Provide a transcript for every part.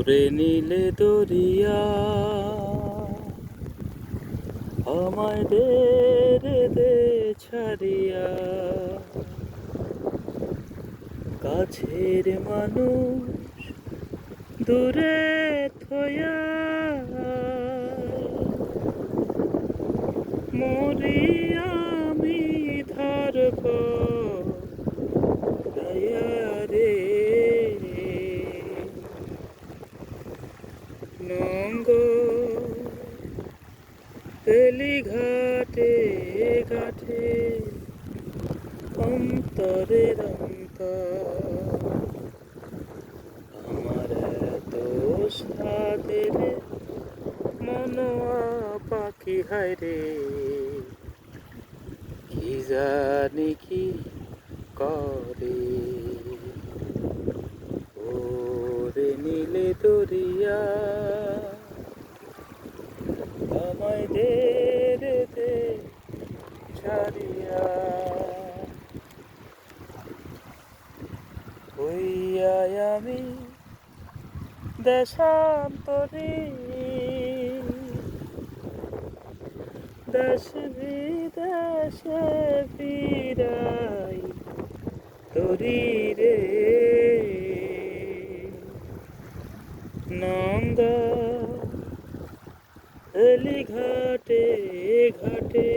ওরে নীলে দরিয়া আমায় দে রে দে ছাড়িয়া, কাছের মানুষ দূরে থয়া মরি আমি ধার দয়া রে নঙ্গ তেলি ঘাটে ঘাটে অন্তরের অন্তর আমার এত সাদের মনোয়া পাখি হায় রে, কি জানি কি করে ওরে নীলে দরিয়া আমায় দে রে দে ছাড়িয়া, হইয়াই আমি দেশান্তরী দেশ বিদেশে ফিরাই তরি রে নঙ্গা এলি ঘাটে ঘাটে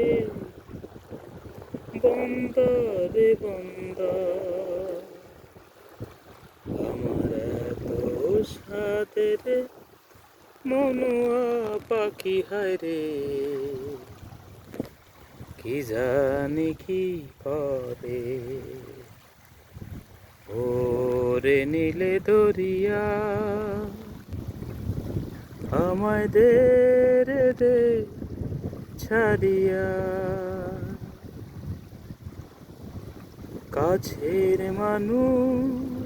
বন্দরে বন্দর আমার এত সাদের মনোয়া পাখি হায় রে, কি জানি কি করে ওরে নীলে দরিয়া আমায় দে রে দে ছাড়িয়া, কাছের মানুষ